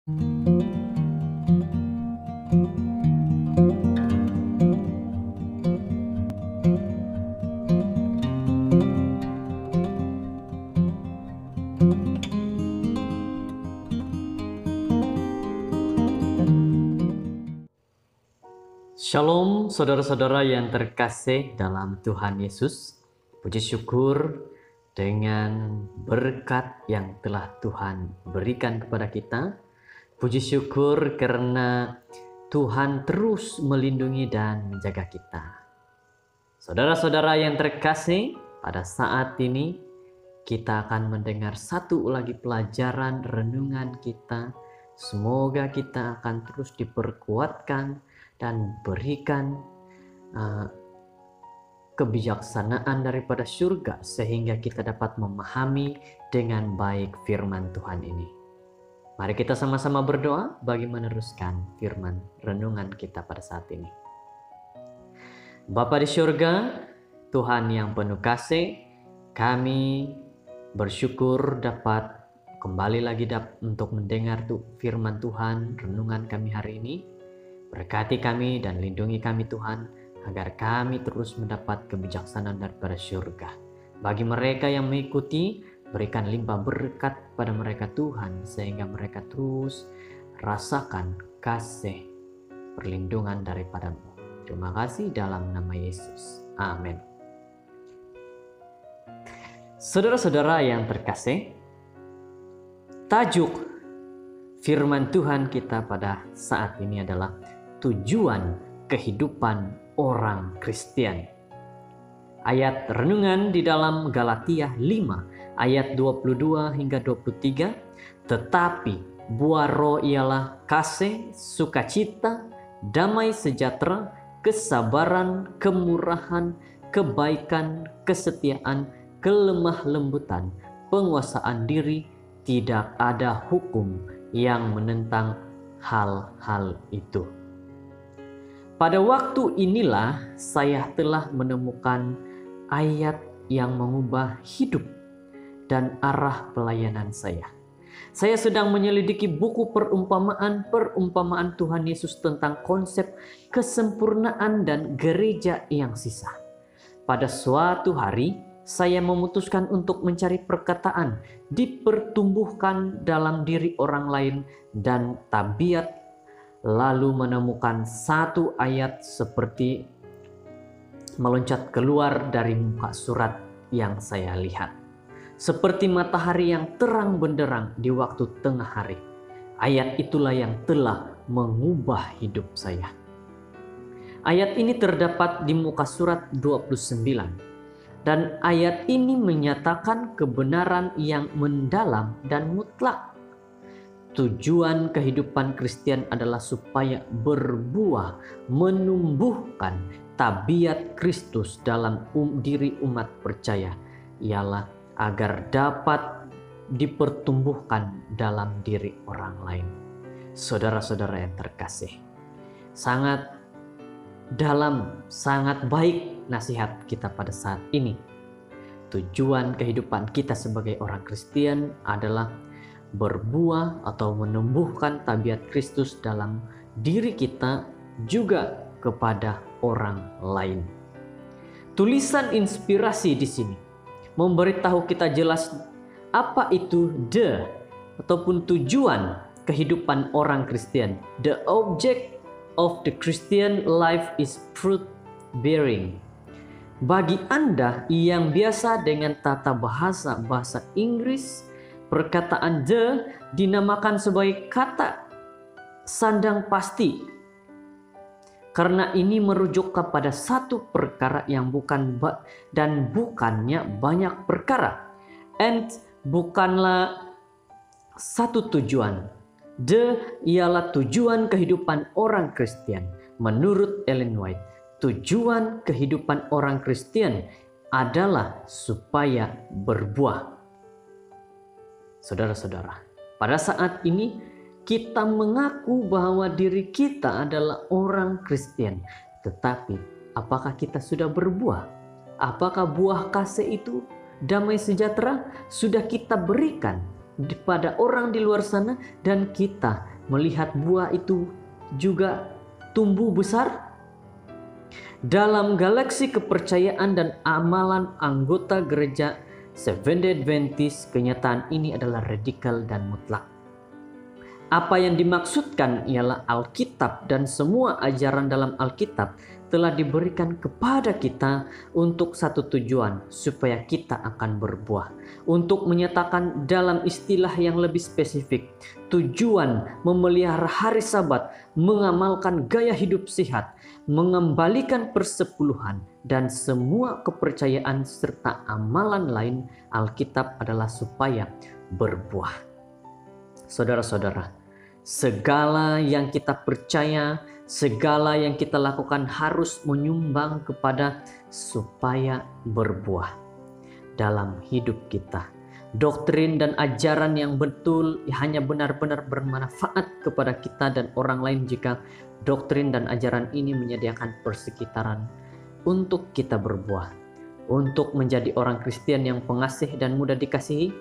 Shalom saudara-saudara yang terkasih dalam Tuhan Yesus. Puji syukur dengan berkat yang telah Tuhan berikan kepada kita. Puji syukur karena Tuhan terus melindungi dan menjaga kita. Saudara-saudara yang terkasih, pada saat ini kita akan mendengar satu lagi pelajaran renungan kita. Semoga kita akan terus diperkuatkan dan berikan kebijaksanaan daripada surga sehingga kita dapat memahami dengan baik firman Tuhan ini. Mari kita sama-sama berdoa bagi meneruskan firman renungan kita pada saat ini. Bapa di surga, Tuhan yang penuh kasih, kami bersyukur dapat kembali lagi untuk mendengar firman Tuhan renungan kami hari ini. Berkati kami dan lindungi kami Tuhan, agar kami terus mendapat kebijaksanaan daripada surga. Bagi mereka yang mengikuti, berikan limpah berkat pada mereka Tuhan, sehingga mereka terus rasakan kasih perlindungan daripada-Mu. Terima kasih dalam nama Yesus. Amin. Saudara-saudara yang terkasih, tajuk firman Tuhan kita pada saat ini adalah tujuan kehidupan orang Kristen. Ayat renungan di dalam Galatia 5 ayat 22 hingga 23. Tetapi buah roh ialah kasih, sukacita, damai sejahtera, kesabaran, kemurahan, kebaikan, kesetiaan, kelemah lembutan, penguasaan diri. Tidak ada hukum yang menentang hal-hal itu. Pada waktu inilah saya telah menemukan ayat yang mengubah hidup dan arah pelayanan saya. Saya sedang menyelidiki buku perumpamaan Tuhan Yesus tentang konsep kesempurnaan dan gereja yang sisa. Pada suatu hari, saya memutuskan untuk mencari perkataan dipertumbuhkan dalam diri orang lain dan tabiat, lalu menemukan satu ayat seperti meloncat keluar dari muka surat yang saya lihat. Seperti matahari yang terang benderang di waktu tengah hari. Ayat itulah yang telah mengubah hidup saya. Ayat ini terdapat di muka surat 29. Dan ayat ini menyatakan kebenaran yang mendalam dan mutlak. Tujuan kehidupan Kristen adalah supaya berbuah, menumbuhkan tabiat Kristus dalam diri umat percaya, ialah agar dapat dipertumbuhkan dalam diri orang lain. Saudara-saudara yang terkasih, sangat dalam, sangat baik nasihat kita pada saat ini. Tujuan kehidupan kita sebagai orang Kristen adalah berbuah atau menumbuhkan tabiat Kristus dalam diri kita juga kepada orang lain. Tulisan inspirasi di sini memberitahu kita jelas apa itu ataupun tujuan kehidupan orang Kristen. The object of the Christian life is fruit bearing. Bagi Anda yang biasa dengan tata bahasa Inggris, perkataan dinamakan sebagai kata sandang pasti, karena ini merujuk kepada satu perkara yang bukannya banyak perkara, and bukanlah satu tujuan. Ialah tujuan kehidupan orang Kristen. Menurut Ellen White, tujuan kehidupan orang Kristen adalah supaya berbuah. Saudara-saudara, pada saat ini kita mengaku bahwa diri kita adalah orang Kristen. Tetapi apakah kita sudah berbuah? Apakah buah kasih itu, damai sejahtera, sudah kita berikan kepada orang di luar sana dan kita melihat buah itu juga tumbuh besar? Dalam galaksi kepercayaan dan amalan anggota gereja Seventh-day Adventist, kenyataan ini adalah radikal dan mutlak. Apa yang dimaksudkan ialah Alkitab dan semua ajaran dalam Alkitab telah diberikan kepada kita untuk satu tujuan, supaya kita akan berbuah. Untuk menyatakan dalam istilah yang lebih spesifik, tujuan memelihara hari Sabat, mengamalkan gaya hidup sehat, mengembalikan persepuluhan, dan semua kepercayaan serta amalan lain Alkitab adalah supaya berbuah. Saudara-saudara, segala yang kita percaya, segala yang kita lakukan harus menyumbang kepada supaya berbuah dalam hidup kita. Doktrin dan ajaran yang betul hanya benar-benar bermanfaat kepada kita dan orang lain jika doktrin dan ajaran ini menyediakan persekitaran untuk kita berbuah, untuk menjadi orang Kristen yang pengasih dan mudah dikasihi,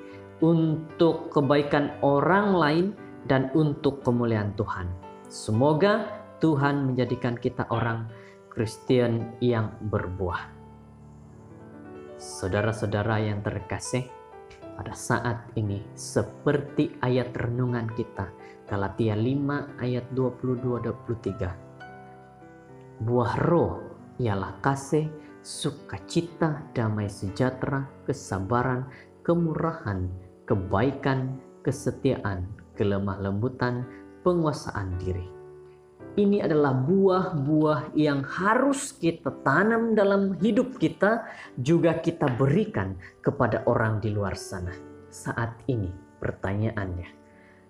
untuk kebaikan orang lain, dan untuk kemuliaan Tuhan. Semoga Tuhan menjadikan kita orang Kristen yang berbuah. Saudara-saudara yang terkasih, pada saat ini seperti ayat renungan kita, Galatia 5 ayat 22-23. Buah roh ialah kasih, sukacita, damai sejahtera, kesabaran, kemurahan, kebaikan, kesetiaan, kelemah lembutan, penguasaan diri. Ini adalah buah-buah yang harus kita tanam dalam hidup kita, juga kita berikan kepada orang di luar sana. Saat ini pertanyaannya,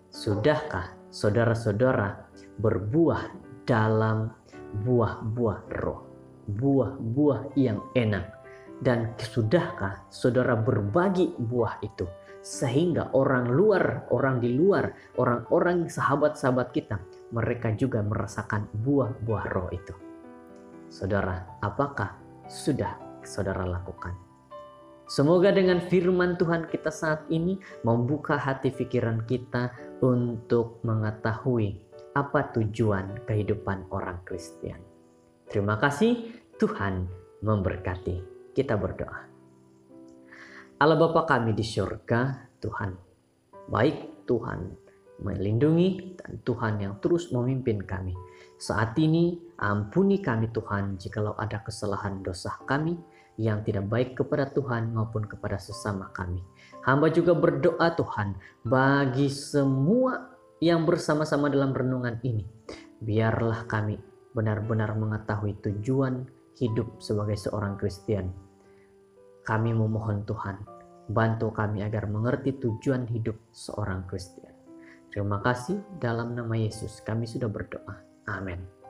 sudahkah saudara-saudara berbuah dalam buah-buah roh, buah-buah yang enak? Dan sudahkah saudara berbagi buah itu sehingga orang di luar, orang-orang sahabat-sahabat kita, mereka juga merasakan buah-buah roh itu? Saudara, apakah sudah saudara lakukan? Semoga dengan firman Tuhan kita saat ini membuka hati pikiran kita untuk mengetahui apa tujuan kehidupan orang Kristen. Terima kasih, Tuhan memberkati. Kita berdoa. Allah Bapa kami di surga, Tuhan baik, Tuhan melindungi, dan Tuhan yang terus memimpin kami. Saat ini ampuni kami Tuhan jikalau ada kesalahan dosa kami yang tidak baik kepada Tuhan maupun kepada sesama kami. Hamba juga berdoa Tuhan bagi semua yang bersama-sama dalam renungan ini. Biarlah kami benar-benar mengetahui tujuan hidup sebagai seorang Kristen. Kami memohon Tuhan, bantu kami agar mengerti tujuan hidup seorang Kristen. Terima kasih, dalam nama Yesus kami sudah berdoa. Amin.